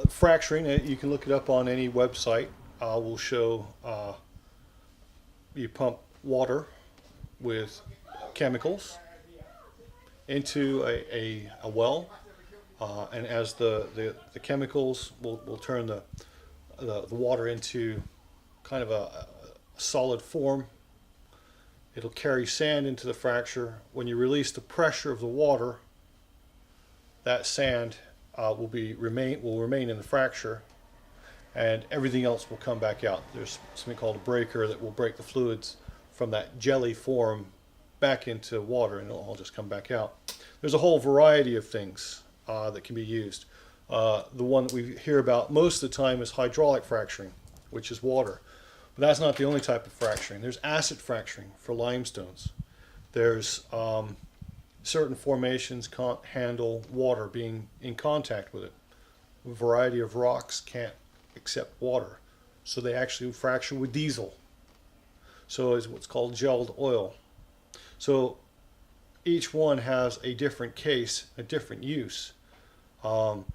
Fracturing, you can look it up on any website. Will show you pump water with chemicals into a well, and as the chemicals will turn the water into kind of a solid form. It'll carry sand into the fracture. When you release the pressure of the water, that sand will remain in the fracture, and everything else will come back out. There's something called a breaker that will break the fluids from that jelly form back into water, and it'll all just come back out. There's a whole variety of things that can be used. The one that we hear about most of the time is hydraulic fracturing, which is water. But that's not the only type of fracturing. There's acid fracturing for limestones. There's certain formations can't handle water being in contact with it. A variety of rocks can't accept water, so they actually fracture with diesel. So it's what's called gelled oil. So each one has a different case, a different use. And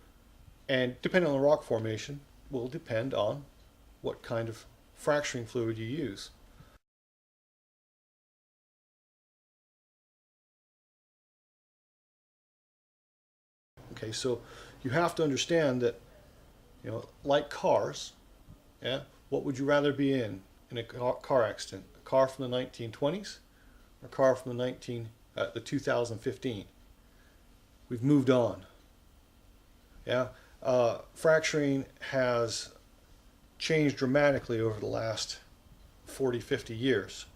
depending on the rock formation will depend on what kind of fracturing fluid you use. Okay, so you have to understand that, like cars, yeah, what would you rather be in a car accident? A car from the 1920s or a car from the 2015? We've moved on. Yeah, fracturing has changed dramatically over the last 40, 50 years.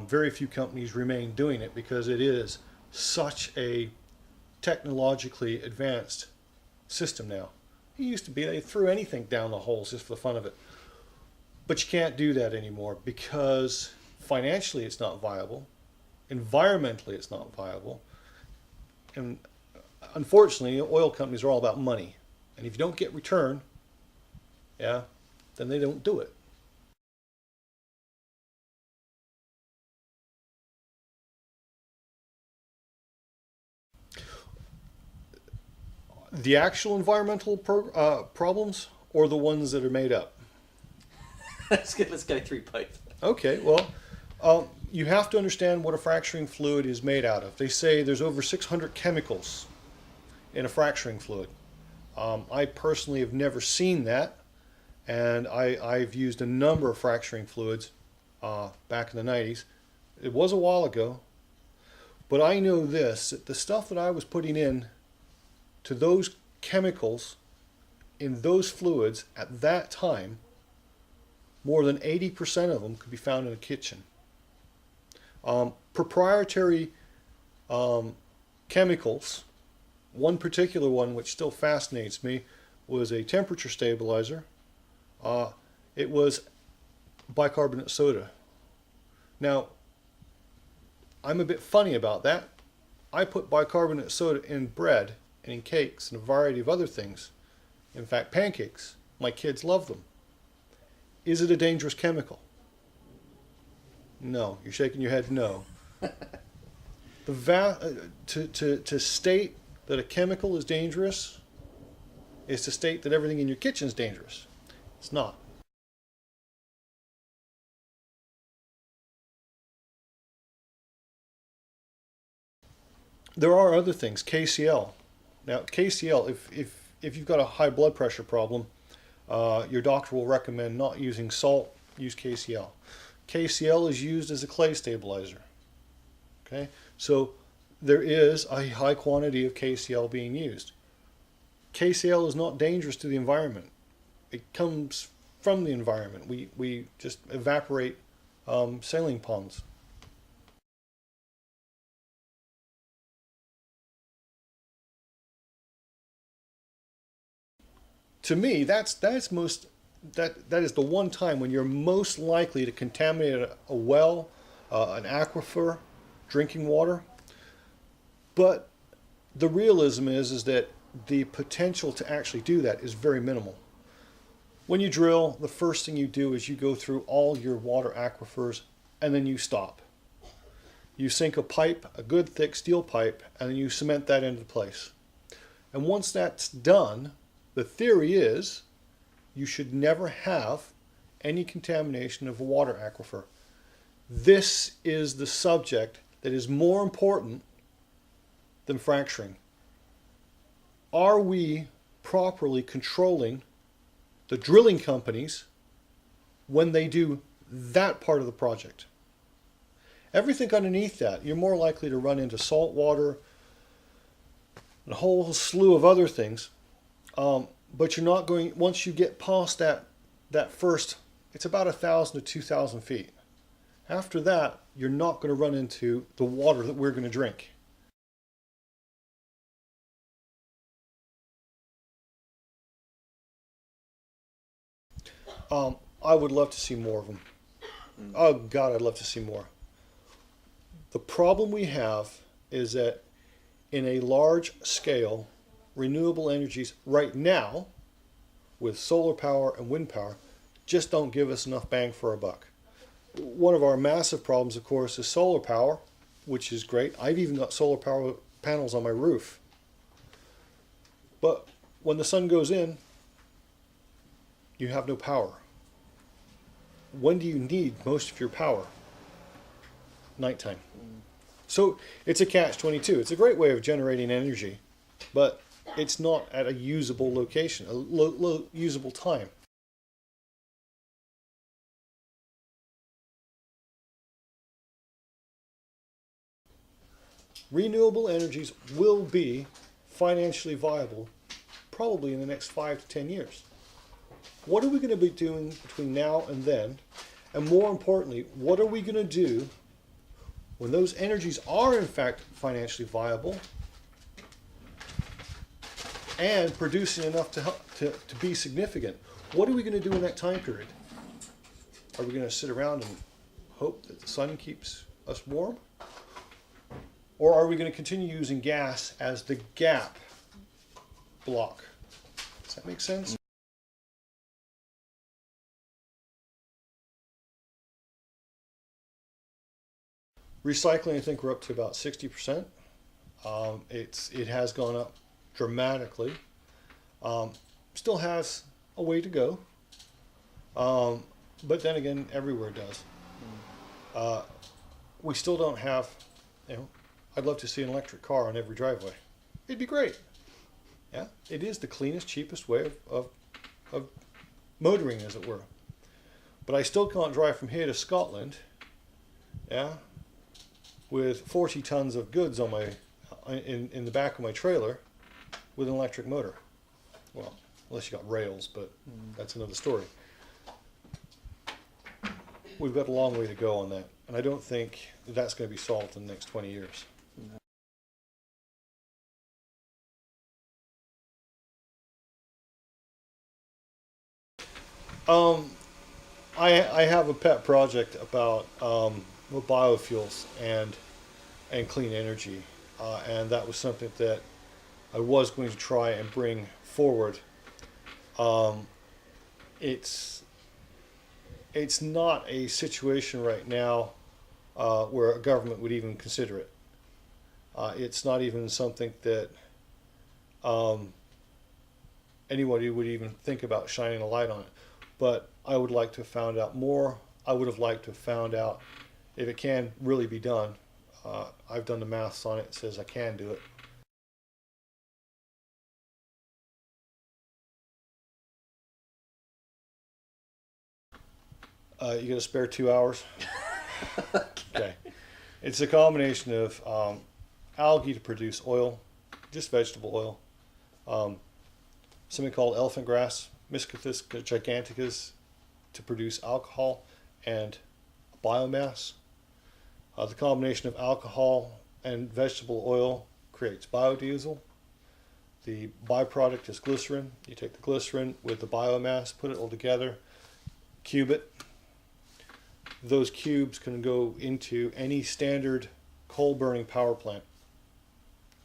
Very few companies remain doing it because it is such a technologically advanced system now. It used to be they threw anything down the holes just for the fun of it. But you can't do that anymore because financially it's not viable, environmentally it's not viable, and unfortunately oil companies are all about money. And if you don't get return, yeah, then they don't do it. The actual environmental problems or the ones that are made up? Let's go through both. Okay, well, you have to understand what a fracturing fluid is made out of. They say there's over 600 chemicals in a fracturing fluid. I personally have never seen that, and I've used a number of fracturing fluids back in the 90s. It was a while ago, but I know this, that the stuff that I was putting in to those chemicals in those fluids at that time, more than 80% of them could be found in a kitchen. Proprietary chemicals, one particular one which still fascinates me was a temperature stabilizer. It was bicarbonate soda. Now, I'm a bit funny about that. I put bicarbonate soda in bread and in cakes and a variety of other things. In fact, pancakes. My kids love them. Is it a dangerous chemical? No. You're shaking your head no. To state that a chemical is dangerous is to state that everything in your kitchen is dangerous. It's not. There are other things. KCl. Now, KCl, if you've got a high blood pressure problem, your doctor will recommend not using salt, use KCl. KCl is used as a clay stabilizer. Okay, so there is a high quantity of KCl being used. KCl is not dangerous to the environment. It comes from the environment. We just evaporate saline ponds. To me, that is the one time when you're most likely to contaminate a well, an aquifer, drinking water. But the realism is that the potential to actually do that is very minimal. When you drill, the first thing you do is you go through all your water aquifers and then you stop. You sink a pipe, a good thick steel pipe, and then you cement that into place. And once that's done, The theory is you should never have any contamination of a water aquifer. This is the subject that is more important than fracturing. Are we properly controlling the drilling companies when they do that part of the project? Everything underneath that, you're more likely to run into salt water and a whole slew of other things. But you're not going, once you get past that first, it's about 1,000 to 2,000 feet. After that, you're not going to run into the water that we're going to drink. I would love to see more of them. Oh God, I'd love to see more. The problem we have is that in a large scale, renewable energies right now, with solar power and wind power, just don't give us enough bang for our buck. One of our massive problems, of course, is solar power, which is great. I've even got solar power panels on my roof. But when the sun goes in, you have no power. When do you need most of your power? Nighttime. So it's a catch-22. It's a great way of generating energy, but it's not at a usable location, a usable time. Renewable energies will be financially viable probably in the next 5 to 10 years. What are we going to be doing between now and then? And more importantly, what are we going to do when those energies are in fact financially viable and producing enough to be significant? What are we going to do in that time period? Are we going to sit around and hope that the sun keeps us warm? Or are we going to continue using gas as the gap block? Does that make sense? Recycling, I think we're up to about 60%. It has gone up dramatically. Still has a way to go. But then again, everywhere does. We still don't have, I'd love to see an electric car on every driveway. It'd be great. Yeah, it is the cleanest, cheapest way of motoring, as it were. But I still can't drive from here to Scotland, with 40 tons of goods on my in the back of my trailer with an electric motor. Well, unless you got rails, but that's another story. We've got a long way to go on that, and I don't think that's going to be solved in the next 20 years. I have a pet project about biofuels and clean energy, and that was something that I was going to try and bring forward. It's not a situation right now where a government would even consider it. It's not even something that anybody would even think about shining a light on it. But I would like to have found out more. I would have liked to have found out if it can really be done. I've done the maths on it. It says I can do it. You got to spare 2 hours? Okay. It's a combination of algae to produce oil, just vegetable oil, something called elephant grass, Miscathis giganticus, to produce alcohol and biomass. The combination of alcohol and vegetable oil creates biodiesel. The byproduct is glycerin. You take the glycerin with the biomass, put it all together, cube it. Those cubes can go into any standard coal-burning power plant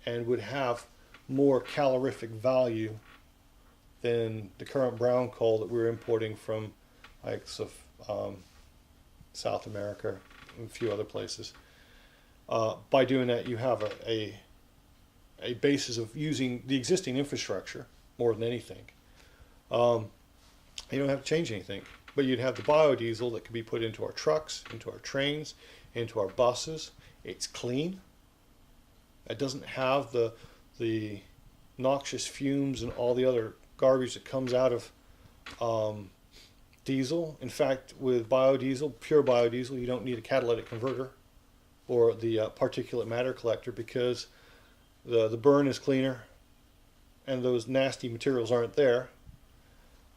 and would have more calorific value than the current brown coal that we're importing from South America and a few other places. By doing that, you have a basis of using the existing infrastructure more than anything, You don't have to change anything. But you'd have the biodiesel that could be put into our trucks, into our trains, into our buses. It's clean. It doesn't have the noxious fumes and all the other garbage that comes out of diesel. In fact, with biodiesel, pure biodiesel, you don't need a catalytic converter or the particulate matter collector, because the burn is cleaner and those nasty materials aren't there.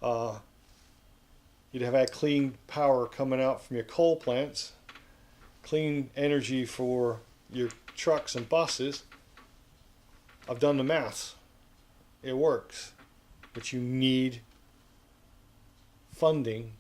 You'd have had clean power coming out from your coal plants, clean energy for your trucks and buses. I've done the maths. It works. But you need funding